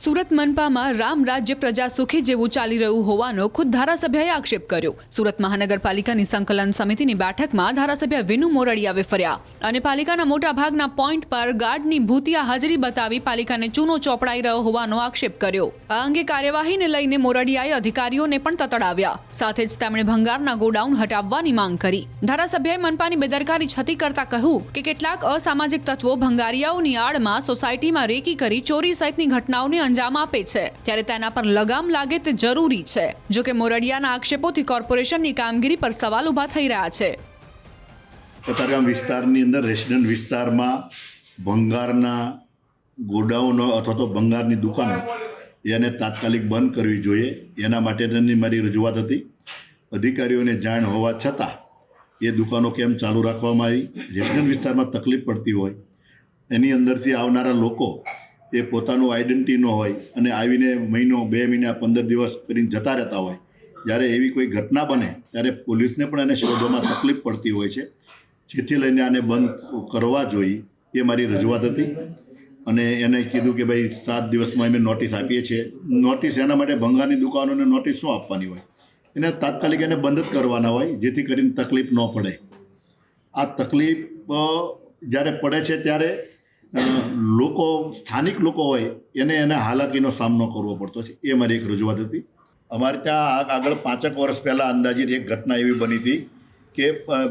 સુરત મનપામાં રામ રાજ્ય પ્રજા સુખી જેવું ચાલી રહ્યું હોવાનો ખુદ ધારાસભ્યએ આક્ષેપ કર્યો। સુરત મહાનગરપાલિકાની સંકલન સમિતિની બેઠકમાં ધારાસભ્ય વિનુ મોરડિયા ફર્યા અને પાલિકાના મોટા ભાગના પોઈન્ટ પર ગાર્ડની ભૂતિયા હાજરી બતાવી પાલિકાને ચૂનો ચોપડાઈ રહ્યો હોવાનો આક્ષેપ કર્યો। આ અંગે કાર્યવાહીને લઈને મોરડિયાએ અધિકારીઓને પણ તતડાવ્યા। સાથે જ તેમણે ભંગારના ગોડાઉન હટાવવાની માંગ કરી। ધારાસભ્યએ મનપાની બેદરકારી છતી કરતા કહ્યું કે કેટલાક અસામાજિક તત્વો ભંગારિયાઓની આડમાં સોસાયટીમાં રેકી કરી ચોરી સહિતની ઘટનાઓને અંજામ આપે છે, ત્યારે તેના પર લગામ લાગે તે જરૂરી છે। જો કે મોરડિયાના આક્ષેપોથી કોર્પોરેશનની કામગીરી પર સવાલ ઊભા થઈ રહ્યા છે। કતારગામ વિસ્તારની અંદર રેસિડેન્ટ વિસ્તારમાં ભંગારના ગોડાઉનો અથવા તો ભંગારની દુકાનો એને તાત્કાલિક બંધ કરવી જોઈએ, એના માટેની મારી રજૂઆત હતી। અધિકારીઓને જાણ હોવા છતાં એ દુકાનો કેમ ચાલુ રાખવામાં આવી? રેસિડેન્ટ વિસ્તારમાં તકલીફ પડતી હોય, એની અંદરથી આવનારા લોકો એ પોતાનું આઈડેન્ટિટી ન હોય અને આવીને મહિનો 2 મહિના 15 દિવસ કરીને જતા રહેતા હોય, જ્યારે એવી કોઈ ઘટના બને ત્યારે પોલીસને પણ એને શોધવામાં તકલીફ પડતી હોય છે। જેથી લઈને આને બંધ કરવા જોઈએ એ મારી રજૂઆત હતી અને એને કીધું કે ભાઈ 7 દિવસમાં અમે નોટિસ આપીએ છીએ। નોટિસ એના માટે ભંગારની દુકાનોને નોટિસ શું આપવાની હોય? એને તાત્કાલિક એને બંધ જ કરવાના હોય, જેથી કરીને તકલીફ ન પડે। આ તકલીફ જ્યારે પડે છે ત્યારે લોકો સ્થાનિક લોકો હોય એને હાલાકીનો સામનો કરવો પડતો છે। એ મારી એક રજૂઆત હતી। અમારે ત્યાં આગળ 5 વર્ષ પહેલાં અંદાજિત એક ઘટના એવી બની હતી કે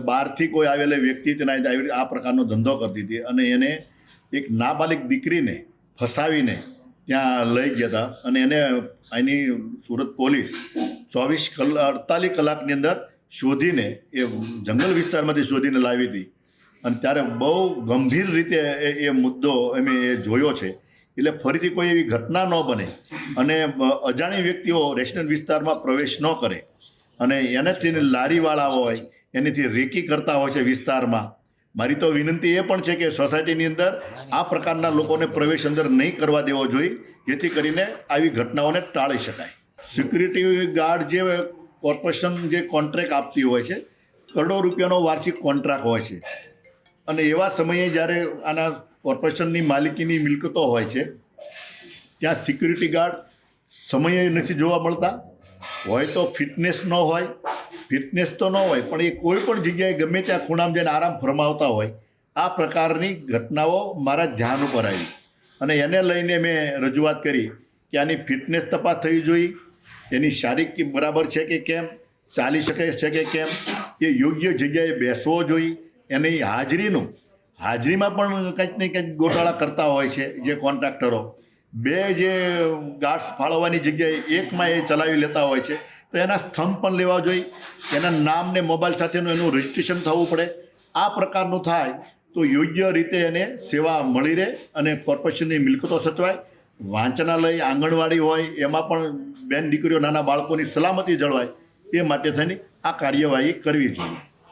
બહારથી કોઈ આવેલા વ્યક્તિ તેના આ પ્રકારનો ધંધો કરતી હતી અને એને એક નાબાલિગ દીકરીને ફસાવીને ત્યાં લઈ ગયા હતા અને એને અહીંની સુરત પોલીસ 48 કલાકની અંદર શોધીને એ જંગલ વિસ્તારમાંથી શોધીને લાવી હતી અને ત્યારે બહુ ગંભીર રીતે એ મુદ્દો અમે જોયો છે। એટલે ફરીથી કોઈ એવી ઘટના ન બને અને અજાણી વ્યક્તિઓ રેસિડેન્ટ વિસ્તારમાં પ્રવેશ ન કરે અને એનાથી લારીવાળા હોય એનાથી રેકી કરતા હોય છે વિસ્તારમાં। મારી તો વિનંતી એ પણ છે કે સોસાયટીની અંદર આ પ્રકારના લોકોને પ્રવેશ અંદર નહીં કરવા દેવો જોઈએ, જેથી કરીને આવી ઘટનાઓને ટાળી શકાય। સિક્યુરિટી ગાર્ડ જે કોર્પોરેશન જે કોન્ટ્રાક્ટ આપતી હોય છે, કરોડો રૂપિયાનો વાર્ષિક કોન્ટ્રાક્ટ હોય છે અને એવા સમયે જ્યારે આના કોર્પોરેશનની માલિકીની મિલકતો હોય છે ત્યાં સિક્યુરિટી ગાર્ડ સમયે નથી જોવા મળતા હોય, તો ફિટનેસ ન હોય, ફિટનેસ તો ન હોય પણ એ કોઈ પણ જગ્યાએ ગમે ત્યાં ખૂણામાં જઈને આરામ ફરમાવતા હોય। આ પ્રકારની ઘટનાઓ મારા ધ્યાન ઉપર આવી અને એને લઈને મેં રજૂઆત કરી કે આની ફિટનેસ તપાસ થવી જોઈએ, એની શારીરિક બરાબર છે કે કેમ, ચાલી શકે છે કે કેમ, એ યોગ્ય જગ્યાએ બેસવો જોઈએ। એની હાજરીમાં પણ કંઈક ને કંઈક ગોટાળા કરતા હોય છે જે કોન્ટ્રાક્ટરો। 2 જે ગાર્ડ્સ ફાળવવાની જગ્યાએ એકમાં એ ચલાવી લેતા હોય છે, તો એના સ્તંભ પણ લેવા જોઈએ, એના નામ ને મોબાઈલ સાથેનું એનું રજિસ્ટ્રેશન થવું પડે। આ પ્રકારનું થાય તો યોગ્ય રીતે એને સેવા મળી રહે અને કોર્પોરેશનની મિલકતો સચવાય। વાંચનાલય, આંગણવાડી હોય એમાં પણ બેન દીકરીઓ, નાના બાળકોની સલામતી જળવાય, એ માટે થઈને આ કાર્યવાહી કરવી જોઈએ।